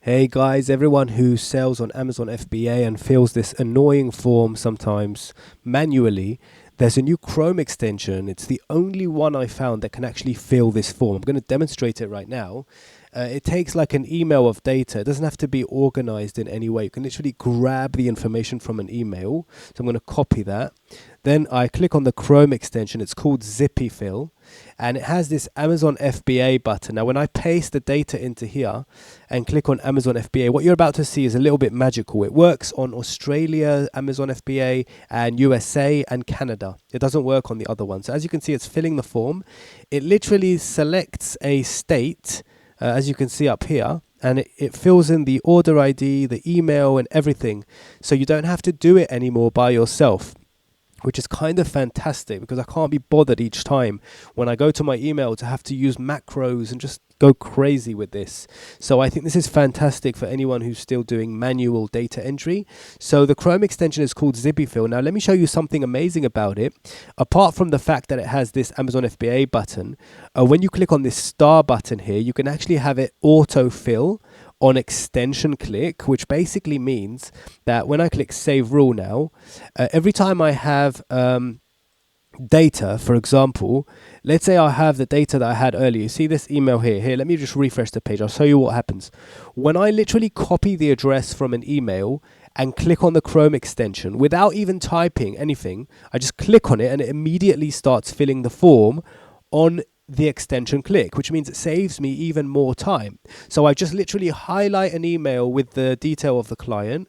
Hey guys, everyone who sells on Amazon FBA and fills this annoying form sometimes manually, there's a new Chrome extension. It's the only one I found that can actually fill this form. I'm going to demonstrate it right now. It takes like an email of data. It doesn't have to be organized in any way. You can literally grab the information from an email. So I'm going to copy that. Then I click on the Chrome extension. It's called Fill, and it has this Amazon FBA button. Now, when I paste the data into here and click on Amazon FBA, what you're about to see is a little bit magical. It works on Australia, Amazon FBA, and USA and Canada. It doesn't work on the other one. So as you can see, it's filling the form. It literally selects a state, as you can see up here, and it fills in the order ID, the email, and everything. So you don't have to do it anymore by yourself, which is kind of fantastic because I can't be bothered each time when I go to my email to have to use macros and just go crazy with this. So I think this is fantastic for anyone who's still doing manual data entry. So the Chrome extension is called Fill. Now let me show you something amazing about it. Apart from the fact that it has this Amazon FBA button, when you click on this star button here, you can actually have it autofill on extension click, which basically means that when I click save rule now, every time I have data, for example, let's say I have the data that I had earlier. You see this email here. Let me just refresh the page. I'll show you what happens. When I literally copy the address from an email and click on the Chrome extension without even typing anything, I just click on it and it immediately starts filling the form on the extension click, which means it saves me even more time. So I just literally highlight an email with the detail of the client,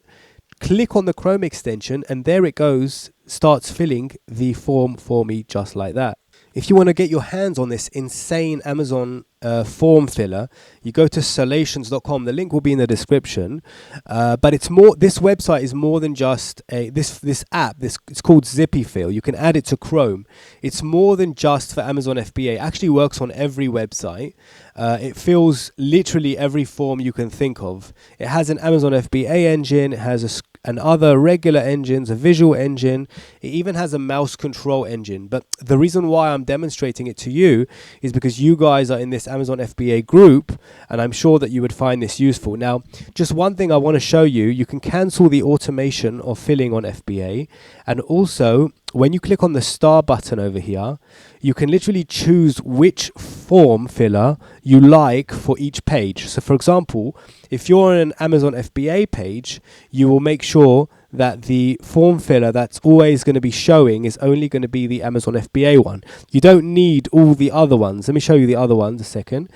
click on the Chrome extension, and there it goes, starts filling the form for me just like that. If you want to get your hands on this insane Amazon form filler, you go to solations.com. The link will be in the description. But it's more. This website is more than just this app. It's called Fill. You can add it to Chrome. It's more than just for Amazon FBA. It actually works on every website. It fills literally every form you can think of. It has an Amazon FBA engine. It has and other regular engines, a visual engine. It even has a mouse control engine. But the reason why I'm demonstrating it to you is because you guys are in this Amazon FBA group, and I'm sure that you would find this useful. Now, just one thing I want to show you, you can cancel the automation of filling on FBA, and also when you click on the star button over here, you can literally choose which form filler you like for each page. So for example, if you're on an Amazon FBA page, you will make sure that the form filler that's always going to be showing is only going to be the Amazon FBA one. You don't need all the other ones. Let me show you the other ones a second.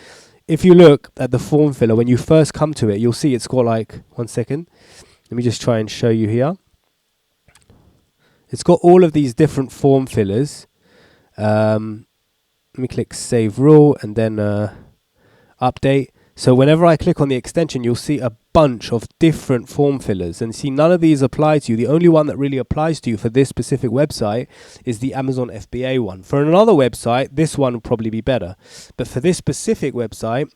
If you look at the form filler, when you first come to it, you'll see it's got like, one second. Let me just try and show you here. It's got all of these different form fillers. Let me click save rule and then update. So whenever I click on the extension, you'll see a bunch of different form fillers, and see none of these apply to you. The only one that really applies to you for this specific website is the Amazon FBA one. For another website, this one will probably be better. But for this specific website,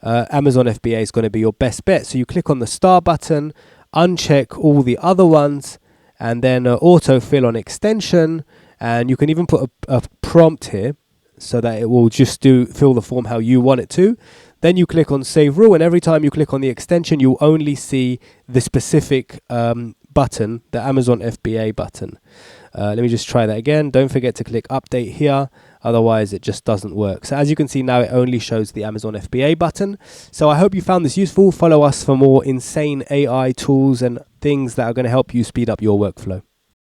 Amazon FBA is going to be your best bet. So you click on the star button, uncheck all the other ones, and then autofill on extension, and you can even put a prompt here so that it will just fill the form how you want it to. Then you click on save rule, and every time you click on the extension, you'll only see the specific button, the Amazon FBA button. Let me just try that again. Don't forget to click update here, otherwise it just doesn't work. So as you can see now, it only shows the Amazon FBA button. So I hope you found this useful. Follow us for more insane AI tools and things that are going to help you speed up your workflow.